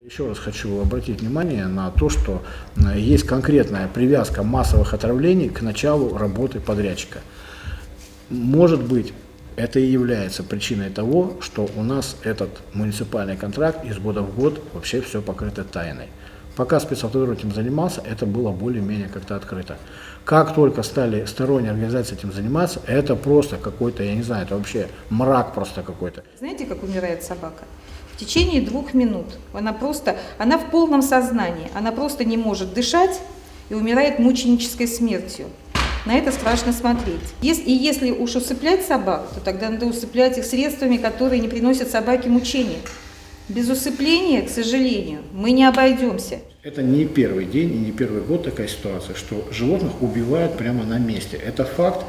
Еще раз хочу обратить внимание на то, что есть конкретная привязка массовых отравлений к началу работы подрядчика. Может быть, это и является причиной того, что у нас этот муниципальный контракт из года в год вообще все покрыто тайной. Пока спецавтодор этим занимался, это было более-менее как-то открыто. Как только стали сторонние организации этим заниматься, это просто какой-то, я не знаю, это вообще мрак просто какой-то. Знаете, как умирает собака? В течение 2 минут. Она в полном сознании, она просто не может дышать и умирает мученической смертью. На это страшно смотреть. Если уж усыплять собак, то тогда надо усыплять их средствами, которые не приносят собаке мучения. Без усыпления, к сожалению, мы не обойдемся. Это не первый день и не первый год такая ситуация, что животных убивают прямо на месте. Это факт.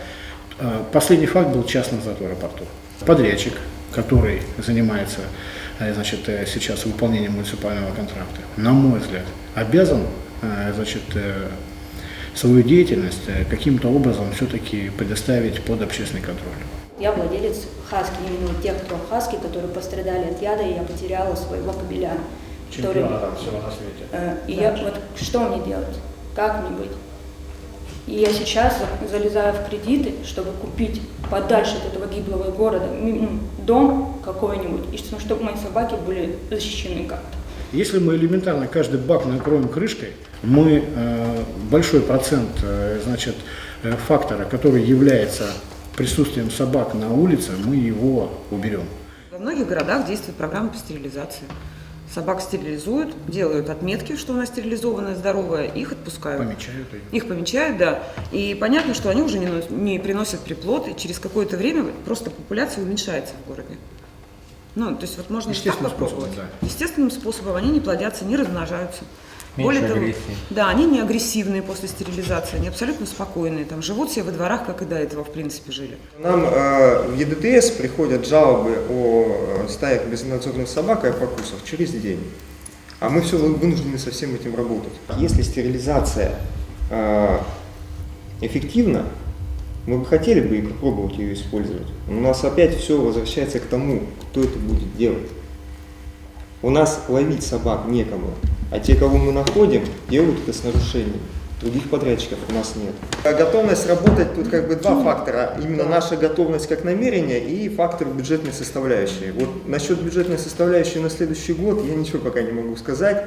Последний факт был час назад в аэропорту. Подрядчик, который занимается сейчас выполнением муниципального контракта, на мой взгляд, обязан свою деятельность каким-то образом все-таки предоставить под общественный контроль. Я владелец хаски, именно тех 3 хаски, которые пострадали от яда, и я потеряла своего кобеля. Чемпиона всего на свете. Что мне делать? Как мне быть? И я сейчас залезаю в кредиты, чтобы купить подальше от этого гиблого города дом какой-нибудь, и чтобы мои собаки были защищены как-то. Если мы элементарно каждый бак накроем крышкой, мы большой процент фактора, который является присутствием собак на улице, мы его уберем. Во многих городах действует программа по стерилизации. Собак стерилизуют, делают отметки, что она стерилизованная, здоровая, их отпускают. Помечают их. Их помечают, да. И понятно, что они уже не приносят приплод, и через какое-то время просто популяция уменьшается в городе. То есть можно так попробовать. Да. Естественным способом они не плодятся, не размножаются. Меньше Более того, агрессии. да, они не агрессивные после стерилизации, они абсолютно спокойные, живут себе во дворах, как и до этого, в принципе, жили. Нам в ЕДТС приходят жалобы о стаях безнадзорных собак и о покусах через день. А мы все вынуждены со всем этим работать. Если стерилизация эффективна, мы бы хотели бы и попробовать ее использовать. Но у нас опять все возвращается к тому, кто это будет делать. У нас ловить собак некому, а те, кого мы находим, делают это с нарушением. Других подрядчиков у нас нет. Готовность работать, тут 2 фактора. Именно наша готовность как намерение и фактор бюджетной составляющей. Вот насчет бюджетной составляющей на следующий год я ничего пока не могу сказать.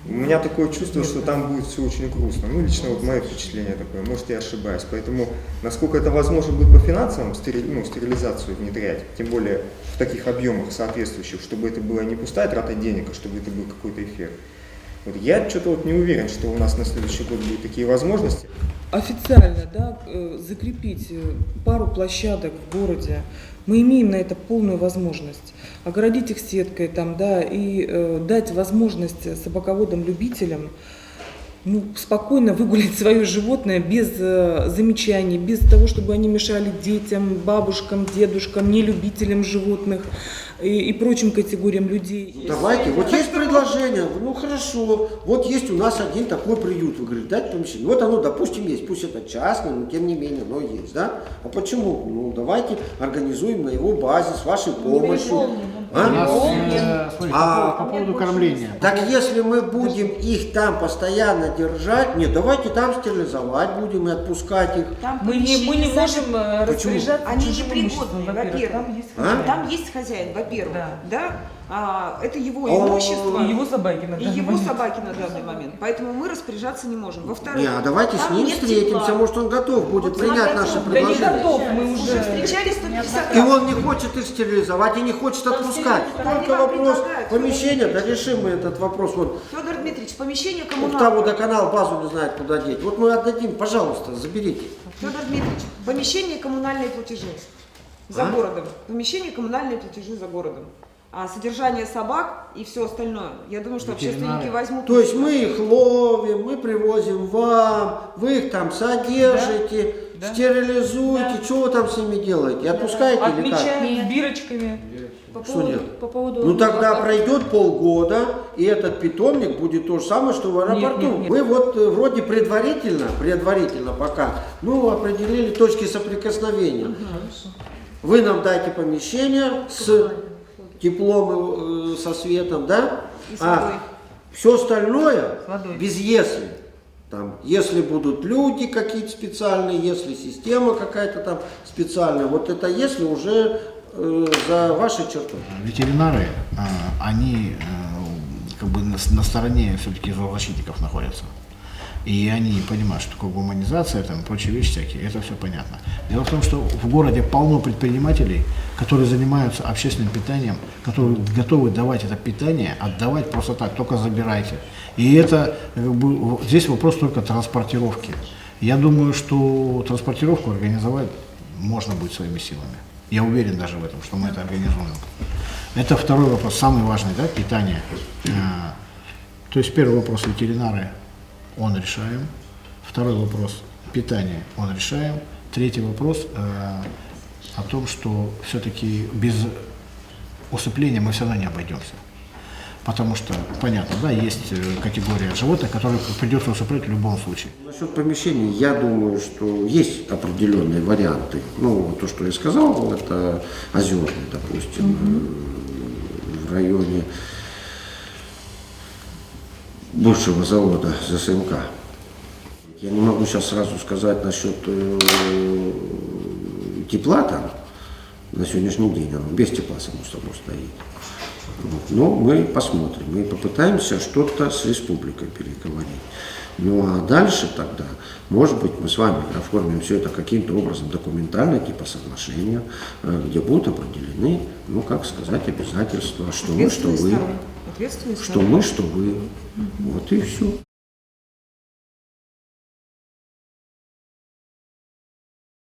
У меня такое чувство, что там будет все очень грустно. Лично мое впечатление такое, может, я ошибаюсь. Поэтому, насколько это возможно будет по финансовым стерилизацию внедрять, тем более в таких объемах соответствующих, чтобы это была не пустая трата денег, а чтобы это был какой-то эффект. Я что-то не уверен, что у нас на следующий год будут такие возможности. Официально, закрепить пару площадок в городе, мы имеем на это полную возможность. Огородить их сеткой, и дать возможность собаководам-любителям спокойно выгулять свое животное без замечаний, без того, чтобы они мешали детям, бабушкам, дедушкам, нелюбителям животных и прочим категориям людей. Давайте, есть предложение, хорошо, есть у нас один такой приют, вы говорите, дать помещение. Оно, допустим, есть, пусть это частное, но тем не менее оно есть, да? А почему? Давайте организуем на его базе с вашей помощью. По поводу кормления. Так если мы будем их там постоянно держать, давайте там стерилизовать будем и отпускать их. Мы не можем распоряжаться. Они чужим имуществом, непригодные, во-первых. Там есть хозяин, во-первых. Это его имущество И его собаки на данный момент. Поэтому мы распоряжаться не можем. Во-вторых, Давайте с ним встретимся, может он готов будет принять наше предложение. Да не готов, мы уже встречались 150 И раз. он не хочет их стерилизовать и не хочет отпускать. Только вопрос помещения, решим мы этот вопрос. Федор Дмитриевич, помещение Того коммунальное. доканал базу не знает, куда деть. Мы отдадим, пожалуйста, заберите. Федор Дмитриевич, помещение коммунальные платежи за городом. Помещение коммунальные платежи за городом. А содержание собак и все остальное, я думаю, что общественники возьмут. То есть мы их ловим, мы привозим вам, вы их там содержите, стерилизуете, что вы там с ними делаете? Отпускаете или как? отмечаем бирочками. Что нет? По поводу... Тогда пройдет полгода, и этот питомник будет то же самое, что в аэропорту. Нет. Мы вроде предварительно пока, определили точки соприкосновения. Вы нам дайте помещение с теплом, со светом, да? И с водой. А все остальное С водой. без если. Там, если будут люди какие-то специальные, если система какая-то там специальная, вот это если уже за вашей чертой. Ветеринары, они как бы на стороне все-таки зоозащитников находятся. И они понимают, что такое гуманизация, там, прочие вещи всякие, это все понятно. Дело в том, что в городе полно предпринимателей, которые занимаются общественным питанием, которые готовы давать это питание, отдавать просто так, только забирайте. И это, как бы, здесь вопрос только транспортировки. Я думаю, что транспортировку организовать можно будет своими силами. Я уверен даже в этом, что мы это организуем. Это второй вопрос, самый важный, да, питание. То есть первый вопрос ветеринары, он решаем. Второй вопрос питание, он решаем. Третий вопрос о том, что все-таки без усыпления мы все равно не обойдемся. Потому что, понятно, да, есть категория животных, которые придется усыплять в любом случае. Насчет помещений, я думаю, что есть определенные варианты. Ну, то, что я сказал, это Озерный, допустим, в районе бывшего завода ЗСМК. Я не могу сейчас сразу сказать насчет тепла там. На сегодняшний день оно без тепла само собой стоит. Вот. Но мы посмотрим, мы попытаемся что-то с республикой переговорить. Ну а дальше тогда, может быть, мы с вами оформим все это каким-то образом документально, типа соглашения, где будут определены, ну как сказать, обязательства, что мы, что вы, что мы, что вы. Вот и все.